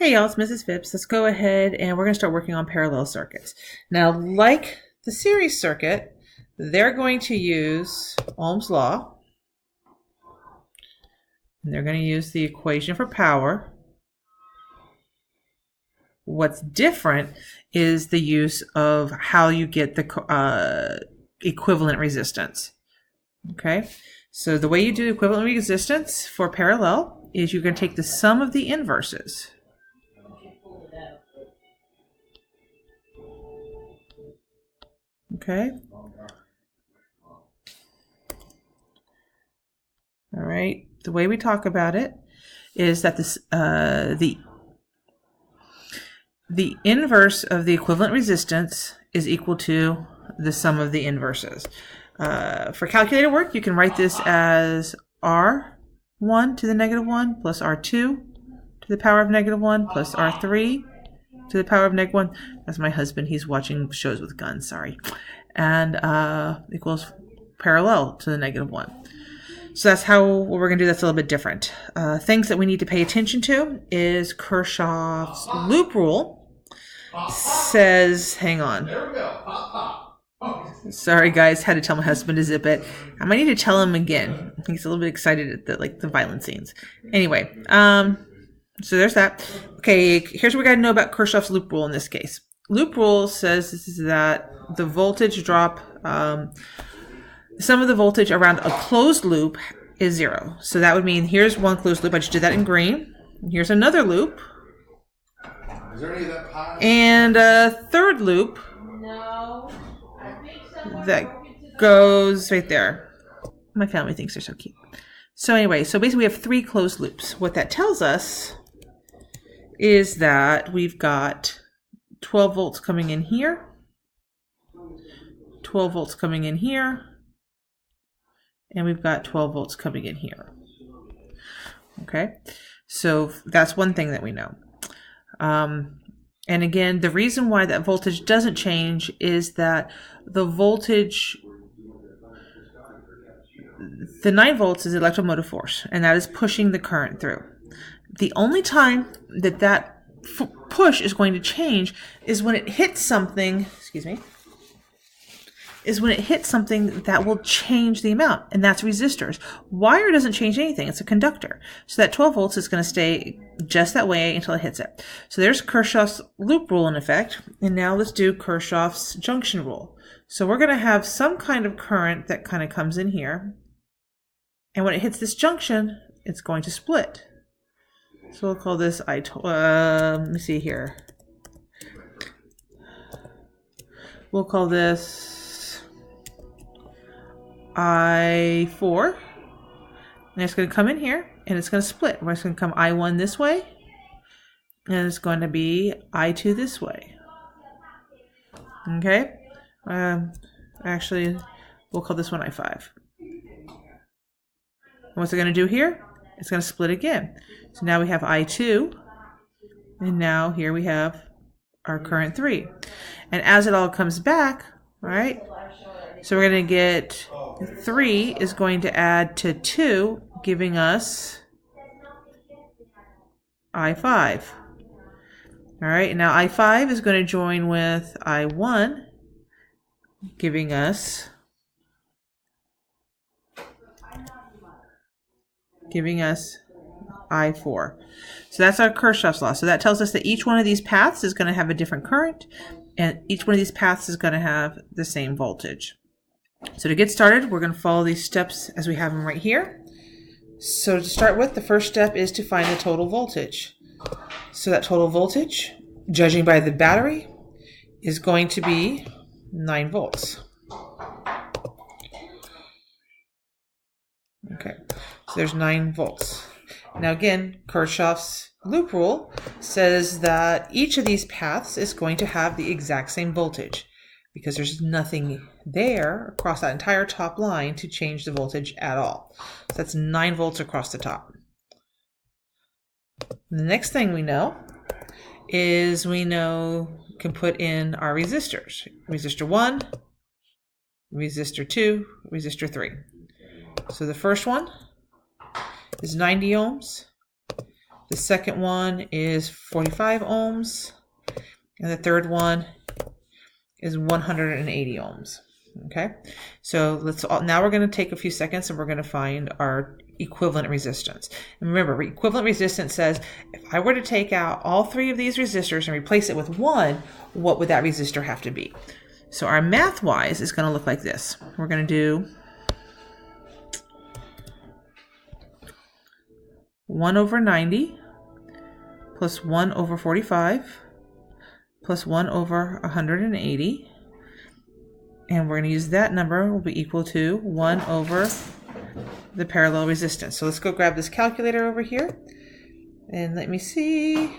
Hey y'all, it's Mrs. Phipps. Let's go ahead and we're going to start working on parallel circuits. Now, like the series circuit, they're going to use Ohm's law. And they're going to use the equation for power. What's different is the use of how you get the equivalent resistance. Okay, so the way you do equivalent resistance for parallel is you're going to take the sum of the inverses. Okay. All right. The way we talk about it is that this the inverse of the equivalent resistance is equal to the sum of the inverses. For calculated work, you can write this as R1 to the negative 1 plus R2 to the power of negative 1 plus R3 to the power of negative 1. That's my husband. He's watching shows with guns. Sorry. And equals parallel to the negative 1. So that's how what we're going to do. That's a little bit different. Things that we need to pay attention to is Kirchhoff's loop rule says, hang on. There we go. Pop, pop. Sorry, guys. Had to tell my husband to zip it. I might need to tell him again. He's a little bit excited at the violent scenes. Anyway, so there's that. Okay, here's what we got to know about Kirchhoff's loop rule in this case. Loop rule says that the voltage drop, sum of the voltage around a closed loop is 0. So that would mean here's one closed loop. I just did that in green. Here's another loop. Is there any of that pie? And a third loop that goes right there. My family thinks they're so cute. So anyway, so basically we have 3 closed loops. What that tells us is that we've got 12 volts coming in here, 12 volts coming in here, and we've got 12 volts coming in here. Okay, so that's one thing that we know. And again, the reason why that voltage doesn't change is that the voltage, the 9 volts is electromotive force, and that is pushing the current through. The only time that push is going to change is when it hits something, is when it hits something that will change the amount, and that's resistors. Wire doesn't change anything. It's a conductor. So that 12 volts is going to stay just that way until it hits it. So there's Kirchhoff's loop rule in effect. And now let's do Kirchhoff's junction rule. So we're going to have some kind of current that kind of comes in here. And when it hits this junction, it's going to split. So we'll call this let me see here. We'll call this I4, and it's going to come in here and it's going to split. It's going to come I1 this way and it's going to be I2 this way. Okay, actually we'll call this one I5. And what's it going to do here? It's going to split again. So now we have I2, and now here we have our current 3. And as it all comes back, right, so we're going to get 3 is going to add to 2, giving us I5. All right, now I5 is going to join with I1, giving us I4. So that's our Kirchhoff's law. So that tells us that each one of these paths is going to have a different current, and each one of these paths is going to have the same voltage. So to get started, we're going to follow these steps as we have them right here. So to start with, the first step is to find the total voltage. So that total voltage, judging by the battery, is going to be 9 volts. Okay, so there's 9 volts. Now again, Kirchhoff's loop rule says that each of these paths is going to have the exact same voltage, because there's nothing there across that entire top line to change the voltage at all. So that's 9 volts across the top. The next thing we know is we can put in our resistors. Resistor 1, resistor 2, resistor 3. So the first one is 90 ohms. The second one is 45 ohms. And the third one is 180 ohms. Okay, so now we're going to take a few seconds and we're going to find our equivalent resistance. And remember, equivalent resistance says if I were to take out all three of these resistors and replace it with one, what would that resistor have to be? So our math-wise is going to look like this. We're going to do 1 over 90 plus 1 over 45 plus 1 over 180. And we're going to use that number will be equal to 1 over the parallel resistance. So let's go grab this calculator over here. And let me see.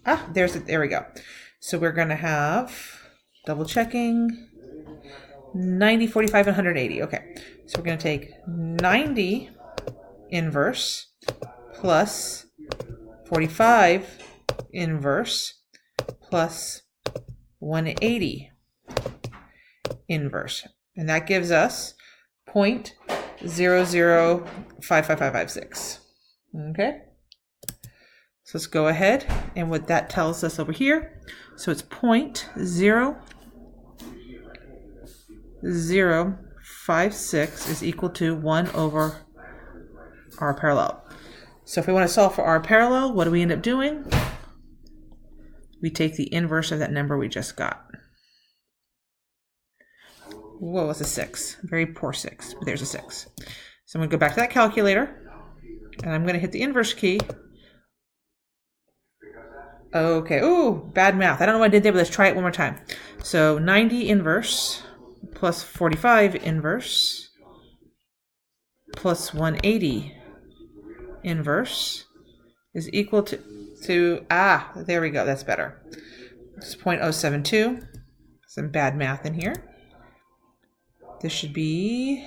There we go. So we're going to have, double checking, 90, 45, and 180. Okay. So we're going to take 90 inverse plus 45 inverse plus 180 inverse, and that gives us 0.005556. Okay, so let's go ahead and what that tells us over here. So it's 0.0056 is equal to 1 over R parallel. So if we want to solve for R parallel, what do we end up doing? We take the inverse of that number we just got. Whoa, it's a 6. Very poor 6, but there's a 6. So I'm going to go back to that calculator, and I'm going to hit the inverse key. Okay, ooh, bad math. I don't know what I did there, but let's try it one more time. So 90 inverse plus 45 inverse plus 180 inverse is equal to there we go, that's better. It's 0.072. Some bad math in here. This should be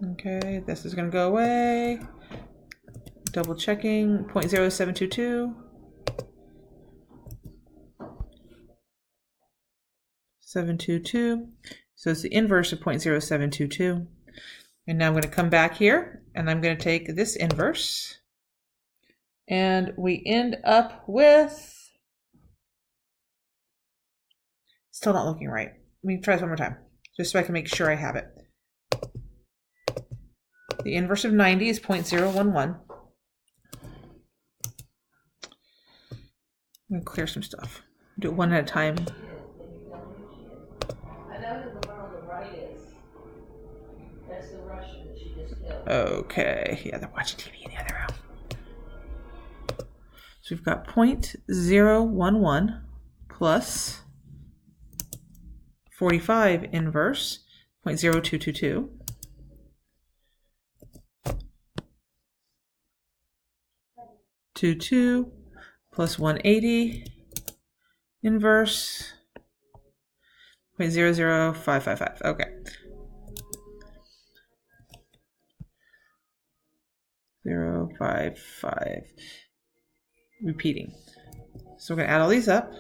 okay, this is going to go away. Double checking, 0.0722. 722. So it's the inverse of 0.0722. And now I'm going to come back here and I'm going to take this inverse. And we end up with, still not looking right. Let me try this one more time, just so I can make sure I have it. The inverse of 90 is 0.011. I'm going to clear some stuff. Do it one at a time. I know who the one on the right is. That's the Russian that she just killed. Okay, yeah, they're watching TV in the other room. So we've got 0.011 plus 45 inverse 0.0222 22 plus 180 inverse 0.00555. Okay. 0.055. Repeating. So we're going to add all these up.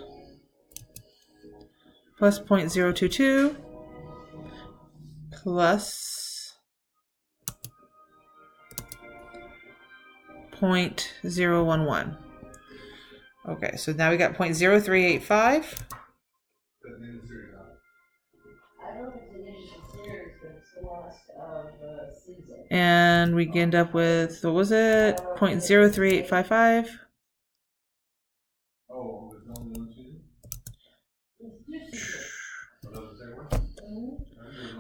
Plus 0.022 plus 0.011. Okay, so now we got 0.0385. I don't think it's an initial series, but it's the last of season. And we end up with, what was it? 0.03855. Oh, there's no new season?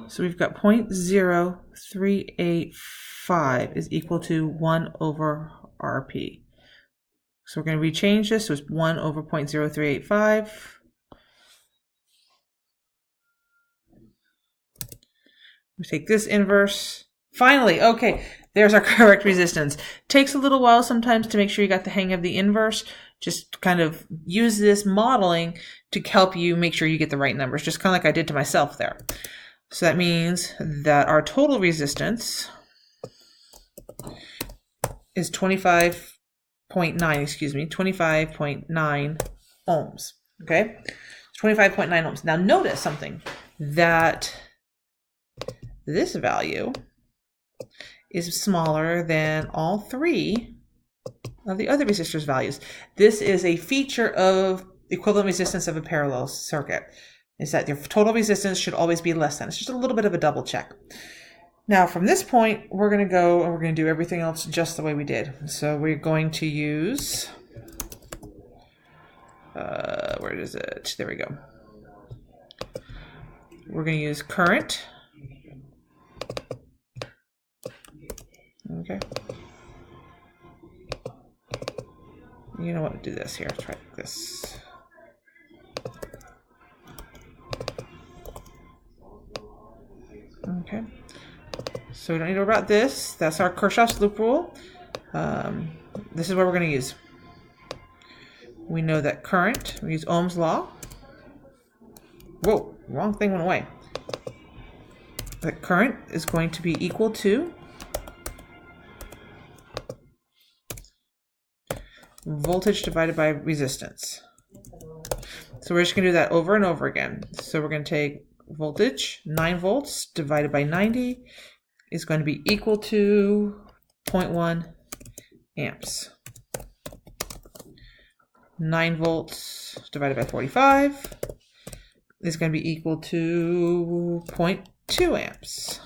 So we've got 0.0385 is equal to 1 over RP. So we're going to rechange this, so it's 1 over 0.0385. We take this inverse. Finally, okay, there's our correct resistance. Takes a little while sometimes to make sure you got the hang of the inverse. Just kind of use this modeling to help you make sure you get the right numbers, just kind of like I did to myself there. So that means that our total resistance is 25.9 ohms. Okay, 25.9 ohms. Now notice something, that this value is smaller than all three of the other resistors values. This is a feature of equivalent resistance of a parallel circuit, is that your total resistance should always be less than. It's just a little bit of a double check. Now from this point, we're going to go and we're going to do everything else just the way we did. So we're going to use, where is it? There we go. We're going to use current. Okay. You know what? Do this here. Try this. Okay. So we don't need to worry about this. That's our Kirchhoff's loop rule. This is what we're going to use. We know that current, we use Ohm's law. Whoa, wrong thing went away. The current is going to be equal to voltage divided by resistance. So we're just going to do that over and over again. So we're going to take voltage, 9 volts divided by 90 is going to be equal to 0.1 amps. 9 volts divided by 45 is going to be equal to 0.2 amps.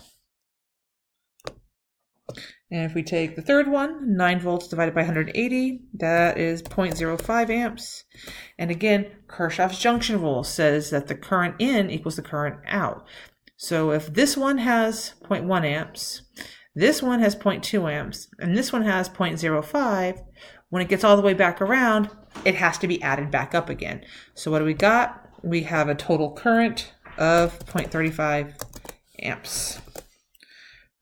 And if we take the third one, 9 volts divided by 180, that is 0.05 amps. And again, Kirchhoff's junction rule says that the current in equals the current out. So if this one has 0.1 amps, this one has 0.2 amps, and this one has 0.05, when it gets all the way back around, it has to be added back up again. So what do we got? We have a total current of 0.35 amps.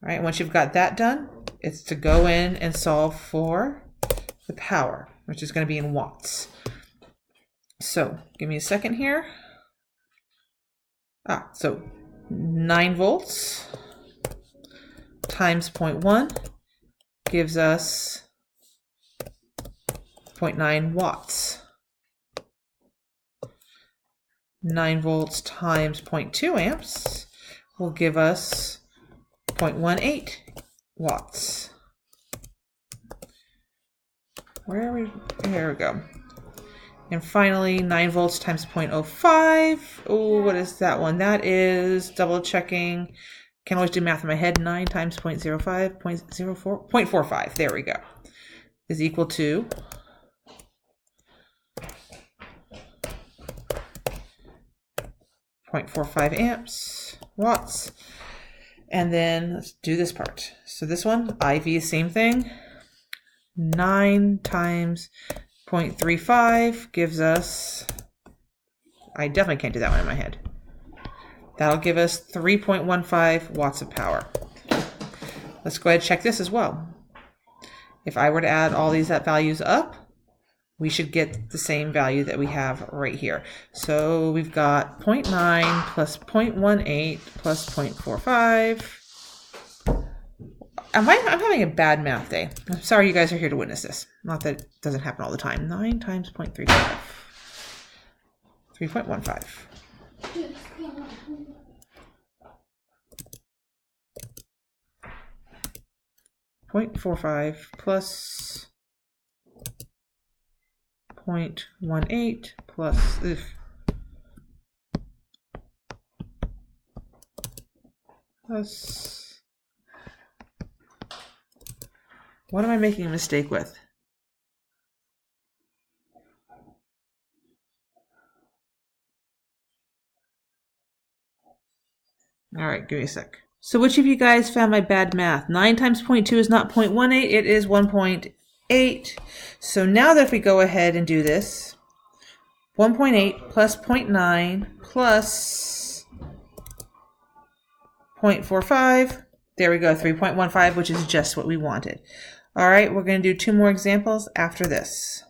All right, once you've got that done, it's to go in and solve for the power, which is going to be in watts. So give me a second here. So 9 volts times 0.1 gives us 0.9 watts. 9 volts times 0.2 amps will give us 0.18 watts. Where are we? Here we go. And finally, 9 volts times 0.05. Oh, what is that one? That is double checking. Can't always do math in my head. 9 times 0.05, 0.04, 0.45. There we go. Is equal to 0.45 amps, watts. And then let's do this part. So this one, IV, same thing. 9 times 0.35 gives us, I definitely can't do that one in my head. That'll give us 3.15 watts of power. Let's go ahead and check this as well. If I were to add all these values up, we should get the same value that we have right here. So we've got 0.9 plus 0.18 plus 0.45. I'm having a bad math day. I'm sorry you guys are here to witness this. Not that it doesn't happen all the time. 9 times 0.35. 3.15. 0.45 plus 0.18 plus what am I making a mistake with? All right, give me a sec. So which of you guys found my bad math? 9 times 0.2 is not 0.18, it is 1.8. So now that if we go ahead and do this, 1.8 plus 0.9 plus 0.45, there we go, 3.15, which is just what we wanted. All right, we're going to do 2 more examples after this.